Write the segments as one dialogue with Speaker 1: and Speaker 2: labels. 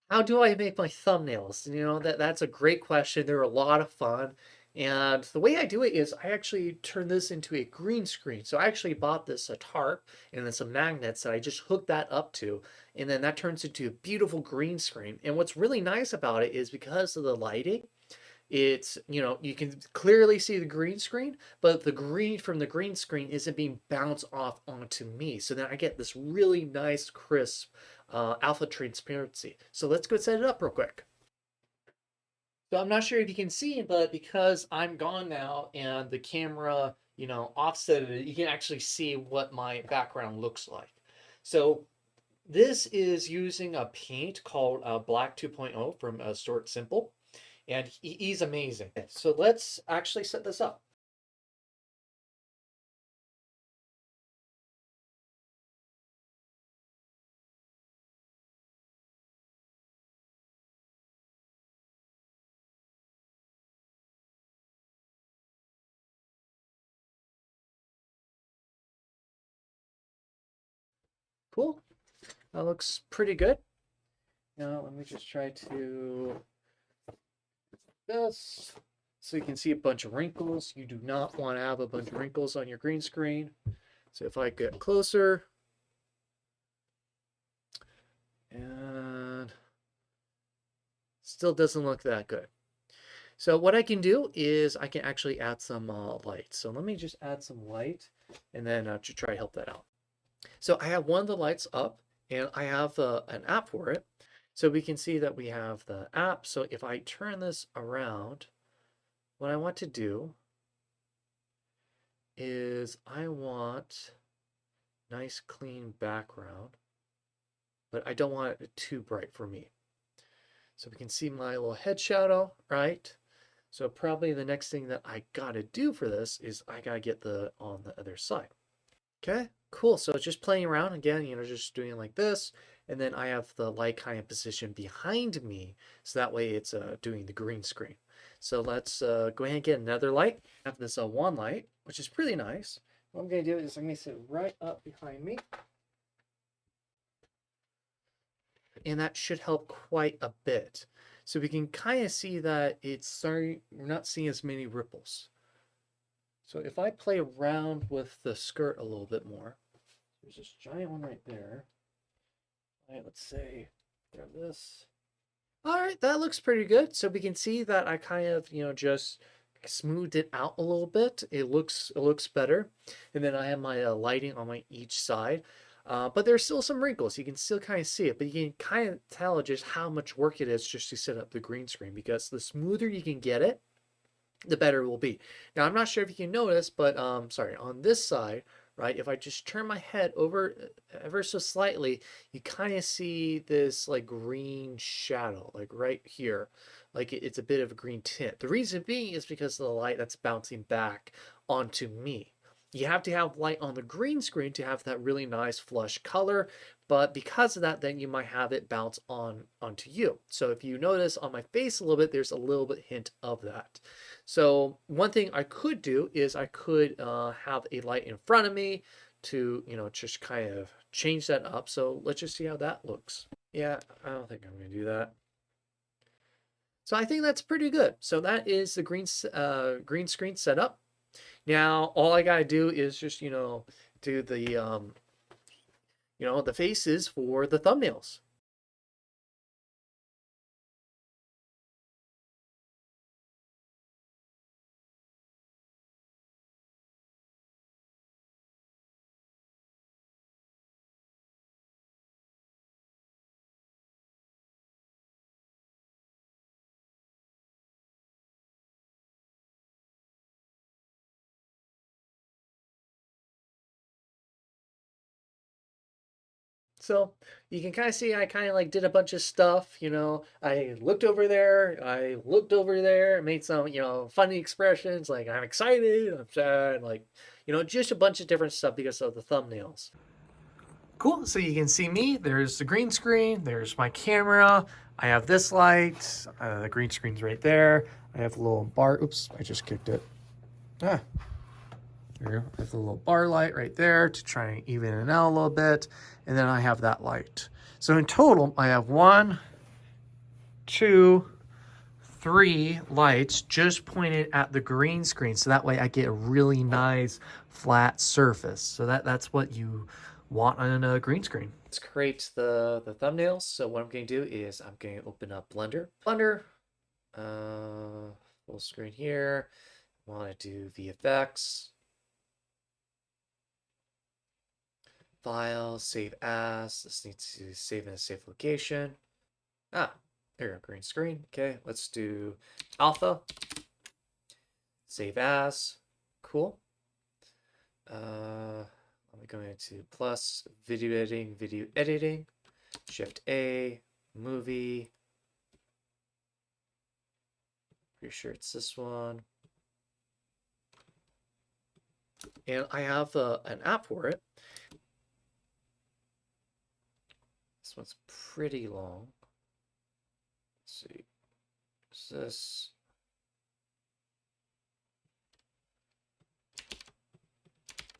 Speaker 1: How do I make my thumbnails? You know, that's a great question. They're a lot of fun. And the way I do it is I actually turn this into a green screen. So I actually bought this a tarp and then some magnets that I just hooked that up to. And then that turns into a beautiful green screen. And what's really nice about it is because of the lighting, it's, you know, you can clearly see the green screen, but the green from the green screen isn't being bounced off onto me. So then I get this really nice, crisp alpha transparency. So let's go set it up real quick. So I'm not sure if you can see, but because I'm gone now and the camera, you know, offset it, you can actually see what my background looks like. So this is using a paint called Black 2.0 from Stuart Simple, and he's amazing. So let's actually set this up. Cool. That looks pretty good. Now let me just try to this so you can see a bunch of wrinkles. You do not want to have a bunch of wrinkles on your green screen. So if I get closer and still doesn't look that good. So what I can do is I can actually add some light. So let me just add some light and then to try to help that out. So I have one of the lights up and I have an app for it. So we can see that we have the app. So if I turn this around, what I want to do is I want nice clean background, but I don't want it too bright for me. So we can see my little head shadow, right? So probably the next thing that I gotta do for this is I gotta get the on the other side. Okay, cool. So it's just playing around again, you know, just doing it like this. And then I have the light kind of position behind me. So that way it's doing the green screen. So let's go ahead and get another light. I have this one light, which is pretty nice. What I'm going to do is I'm going to sit right up behind me. And that should help quite a bit. So we can kind of see that it's starting, we're not seeing as many ripples. So if I play around with the skirt a little bit more, there's this giant one right there. All right, let's say grab this. All right, that looks pretty good. So we can see that I kind of, you know, just smoothed it out a little bit. It looks better. And then I have my lighting on my each side. But there's still some wrinkles. You can still kind of see it, but you can kind of tell just how much work it is just to set up the green screen because the smoother you can get it, the better it will be. Now, I'm not sure if you can notice, but sorry, on this side, right, if I just turn my head over ever so slightly, you kind of see this like green shadow, like right here. Like it's a bit of a green tint. The reason being is because of the light that's bouncing back onto me. You have to have light on the green screen to have that really nice flush color, but because of that, then you might have it bounce onto you. So if you notice on my face a little bit, there's a little bit hint of that. So one thing I could do is I could have a light in front of me to, you know, just kind of change that up. So let's just see how that looks. Yeah, I don't think I'm going to do that. So I think that's pretty good. So that is the green screen setup. Now all I gotta do is just, you know, do the you know, the faces for the thumbnails. So you can kind of see I kind of like did a bunch of stuff, you know. I looked over there, I looked over there, made some, you know, funny expressions like I'm excited, I'm sad, like, you know, just a bunch of different stuff because of the thumbnails. Cool. So you can see me. There's the green screen. There's my camera. I have this light. The green screen's right there. I have a little bar. Oops, I just kicked it. Ah, there you go. I have the little bar light right there to try and even it out a little bit. And then I have that light. So in total, I have one, 2, 3 lights just pointed at the green screen, so that way I get a really nice flat surface. So that's what you want on a green screen. Let's create the thumbnails. So what I'm going to do is I'm going to open up Blender, full screen here. I want to do VFX, file, save as. This needs to save in a safe location. There we go, green screen. Okay, let's do alpha. Save as. Cool. I'm going into plus video editing, Shift A, movie. Pretty sure it's this one. And I have an app for it. This one's pretty long. Let's see. What's this?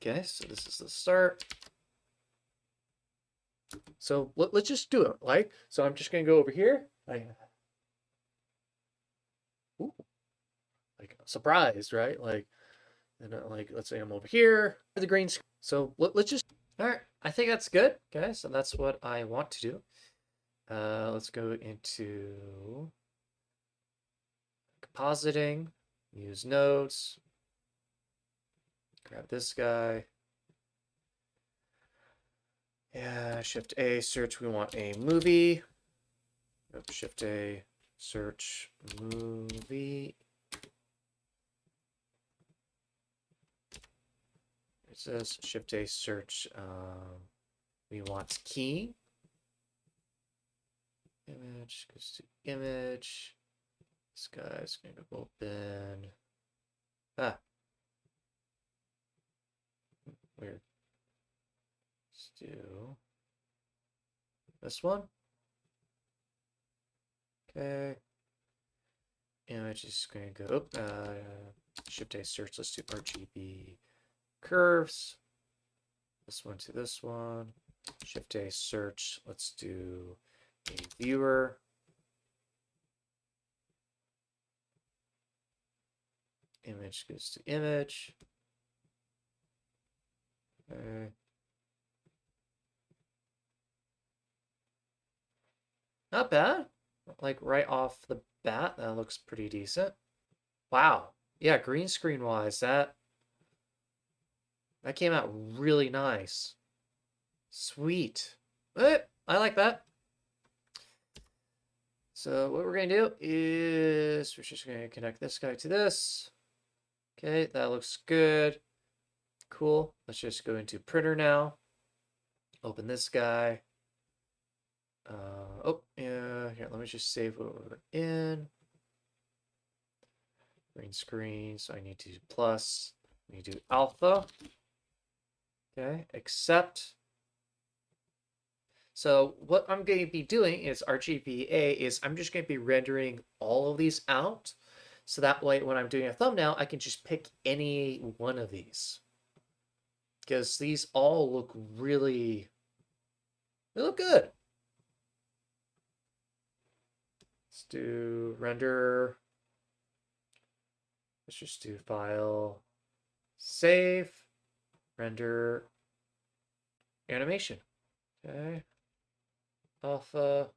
Speaker 1: Okay, so this is the start. So let's just do it. So I'm just gonna go over here. Ooh, surprised, right? And let's say I'm over here for the green screen. So let's just. All right, I think that's good. Okay, so that's what I want to do. Let's go into compositing, use nodes, grab this guy. Yeah, Shift A, search, we want a movie. Shift A, search, movie. It says Shift A, search, we want key. Image, goes to image. This guy's going to open. Weird. Let's do this one. Okay. Image is going to go, Shift A search, let's do RGB curves. This one to this one. Shift A search, let's do a viewer. Image goes to image. Okay. Not bad. Like right off the bat, that looks pretty decent. Wow. Yeah, green screen wise, that came out really nice. Sweet. I like that. So what we're gonna do is we're just gonna connect this guy to this. Okay, that looks good. Cool. Let's just go into printer now. Open this guy. Yeah, here, let me just save what we're in. Green screen, so I need to do plus. I need to do alpha. Okay, accept. So what I'm going to be doing is RGBA is I'm just going to be rendering all of these out. So that way, when I'm doing a thumbnail, I can just pick any one of these. Because these all look really, they look good. Let's do render. Let's just do file, save, render, animation. Okay. Alpha.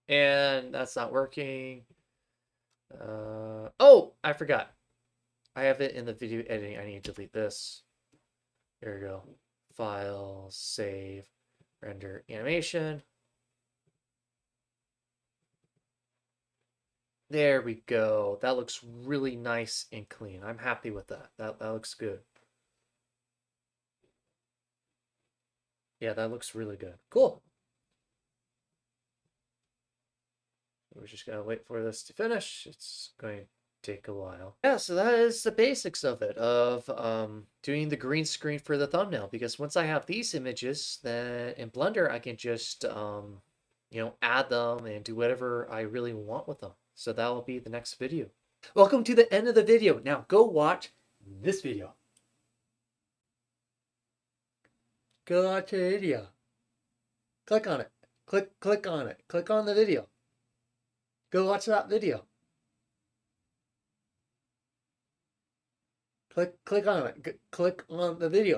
Speaker 1: And that's not working. Oh, I forgot. I have it in the video editing. I need to delete this. Here we go. File, save, render, animation. There we go. That looks really nice and clean. I'm happy with that. That looks good. Yeah, that looks really good. Cool. We're just gonna wait for this to finish. It's going to take a while. Yeah, so that is the basics of it, of doing the green screen for the thumbnail. Because once I have these images, then in Blender I can just add them and do whatever I really want with them. So that will be the next video. Welcome to the end of the video. Now go watch this video. Go watch the video. Click on it. Click on it. Click on the video. Go watch that video. Click on it. Click on the video.